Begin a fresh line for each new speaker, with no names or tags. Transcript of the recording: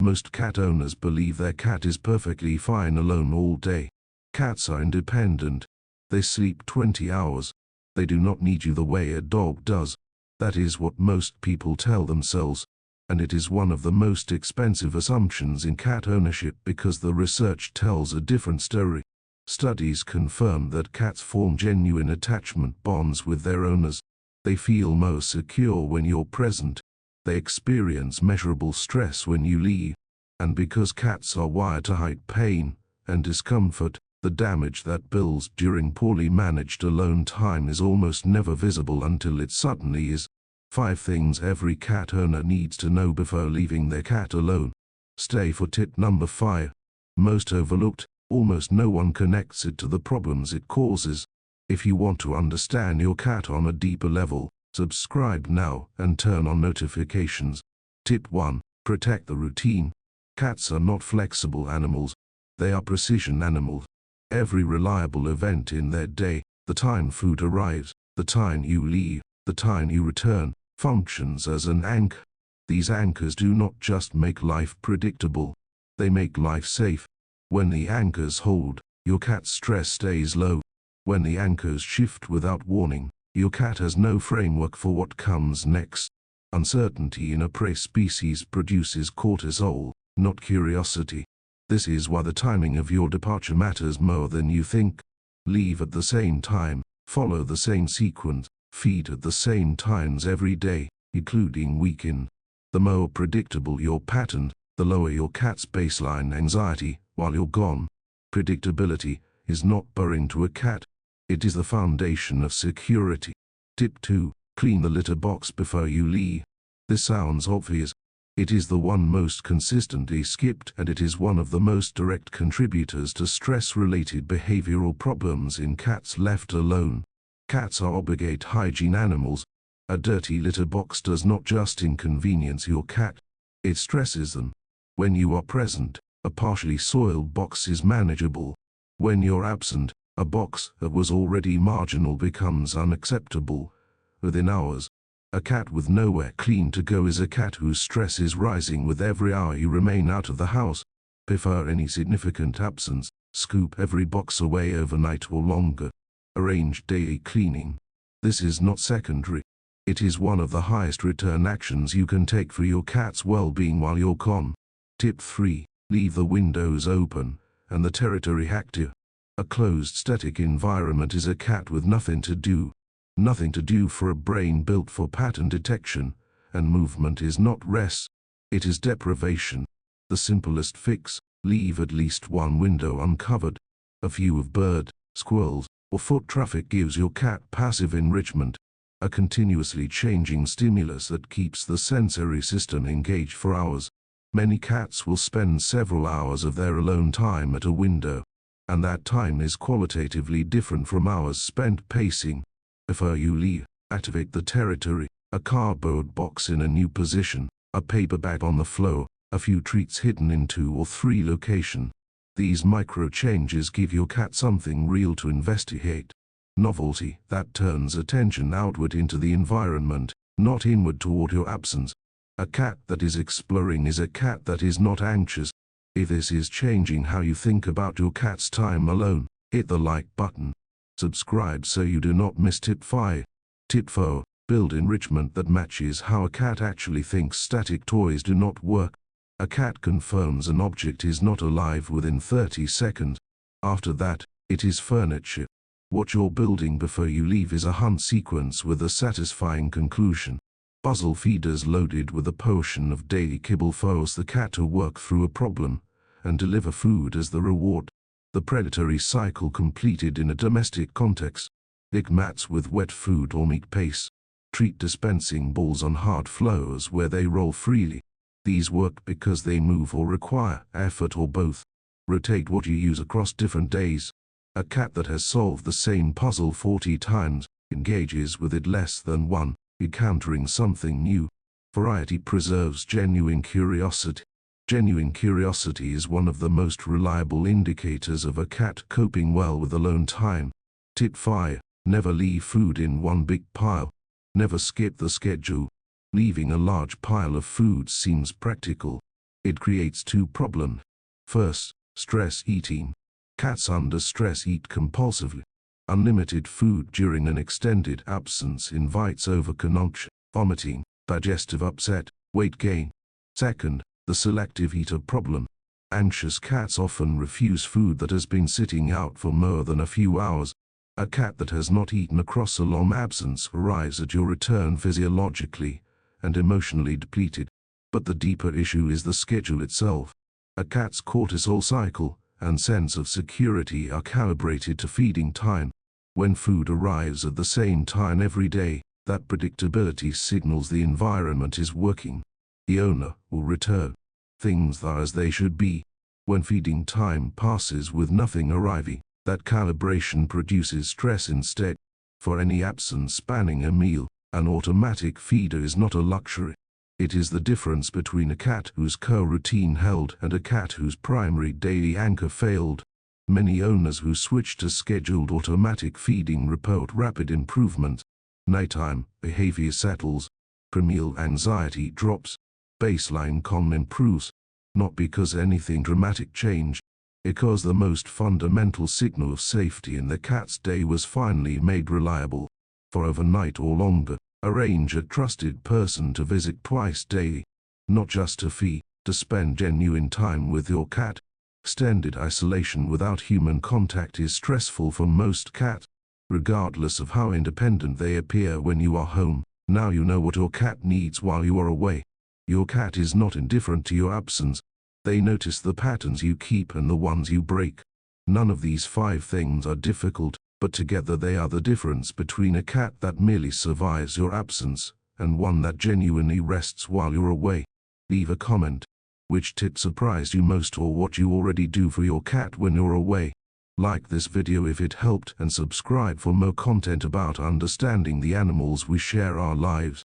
Most cat owners believe their cat is perfectly fine alone all day. Cats are independent. They sleep 20 hours. They do not need you the way a dog does. That is what most people tell themselves, and it is one of the most expensive assumptions in cat ownership because the research tells a different story. Studies confirm that cats form genuine attachment bonds with their owners. They feel most secure when you're present. They experience measurable stress when you leave. And because cats are wired to hide pain and discomfort, the damage that builds during poorly managed alone time is almost never visible until it suddenly is. 5 things every cat owner needs to know before leaving their cat alone. Stay for tip number 5. Most overlooked, almost no one connects it to the problems it causes. If you want to understand your cat on a deeper level, subscribe now and turn on notifications. Tip 1. Protect the routine. Cats are not flexible animals. They are precision animals. Every reliable event in their day, the time food arrives, the time you leave, the time you return, functions as an anchor. These anchors do not just make life predictable, they make life safe. When the anchors hold, your cat's stress stays low. When the anchors shift without warning, your cat has no framework for what comes next. Uncertainty in a prey species produces cortisol, not curiosity. This is why the timing of your departure matters more than you think. Leave at the same time, follow the same sequence, feed at the same times every day, including weekend. The more predictable your pattern, the lower your cat's baseline anxiety while you're gone. Predictability is not boring to a cat. It is the foundation of security. Tip 2. Clean the litter box before you leave. This sounds obvious. It is the one most consistently skipped, and it is one of the most direct contributors to stress-related behavioral problems in cats left alone. Cats are obligate hygiene animals. A dirty litter box does not just inconvenience your cat, it stresses them. When you are present, a partially soiled box is manageable. When you're absent, a box that was already marginal becomes unacceptable. Within hours, a cat with nowhere clean to go is a cat whose stress is rising with every hour you remain out of the house. Before any significant absence, scoop every box away overnight or longer. Arrange daily cleaning. This is not secondary. It is one of the highest return actions you can take for your cat's well-being while you're gone. Tip 3. Leave the windows open and the territory active. A closed, static environment is a cat with nothing to do. Nothing to do for a brain built for pattern detection, and movement is not rest, it is deprivation. The simplest fix: leave at least one window uncovered. A view of bird, squirrels, or foot traffic gives your cat passive enrichment, a continuously changing stimulus that keeps the sensory system engaged for hours. Many cats will spend several hours of their alone time at a window, and that time is qualitatively different from hours spent pacing. Before you leave, activate the territory: a cardboard box in a new position, a paper bag on the floor, a few treats hidden in 2 or 3 locations. These micro changes give your cat something real to investigate. Novelty that turns attention outward into the environment, not inward toward your absence. A cat that is exploring is a cat that is not anxious. If this is changing how you think about your cat's time alone, hit the like button. Subscribe so you do not miss tip 5. Tip 4. Build enrichment that matches how a cat actually thinks. Static toys do not work. A cat confirms an object is not alive within 30 seconds. After that, it is furniture. What you're building before you leave is a hunt sequence with a satisfying conclusion. Puzzle feeders loaded with a portion of daily kibble force the cat to work through a problem, and deliver food as the reward. The predatory cycle completed in a domestic context. Lick mats with wet food or meat paste. Treat dispensing balls on hard floors where they roll freely. These work because they move or require effort or both. Rotate what you use across different days. A cat that has solved the same puzzle 40 times engages with it less than one, encountering something new. Variety preserves genuine curiosity. Genuine curiosity is one of the most reliable indicators of a cat coping well with alone time. Tip 5. Never leave food in one big pile. Never skip the schedule. Leaving a large pile of food seems practical, It creates two problems. First, stress eating. Cats under stress eat compulsively. Unlimited food during an extended absence invites overconsumption, vomiting, digestive upset, weight gain. Second, the selective eater problem. Anxious cats often refuse food that has been sitting out for more than a few hours. A cat that has not eaten across a long absence arrives at your return physiologically and emotionally depleted. But the deeper issue is the schedule itself. A cat's cortisol cycle and sense of security are calibrated to feeding time. When food arrives at the same time every day, that predictability signals the environment is working. The owner will return. Things are as they should be. When feeding time passes with nothing arriving, that calibration produces stress instead. For any absence spanning a meal, an automatic feeder is not a luxury. It is the difference between a cat whose co-routine held and a cat whose primary daily anchor failed. Many owners who switch to scheduled automatic feeding report rapid improvement. Nighttime behavior settles. Pre-meal anxiety drops. Baseline calm improves. Not because anything dramatic changed, because the most fundamental signal of safety in the cat's day was finally made reliable. For overnight or longer, arrange a trusted person to visit twice daily. Not just to feed, to spend genuine time with your cat. Extended isolation without human contact is stressful for most cats. Regardless of how independent they appear when you are home, now you know what your cat needs while you are away. Your cat is not indifferent to your absence. They notice the patterns you keep and the ones you break. None of these 5 things are difficult, but together they are the difference between a cat that merely survives your absence and one that genuinely rests while you're away. Leave a comment. Which tip surprised you most, or what you already do for your cat when you're away? Like this video if it helped and subscribe for more content about understanding the animals we share our lives.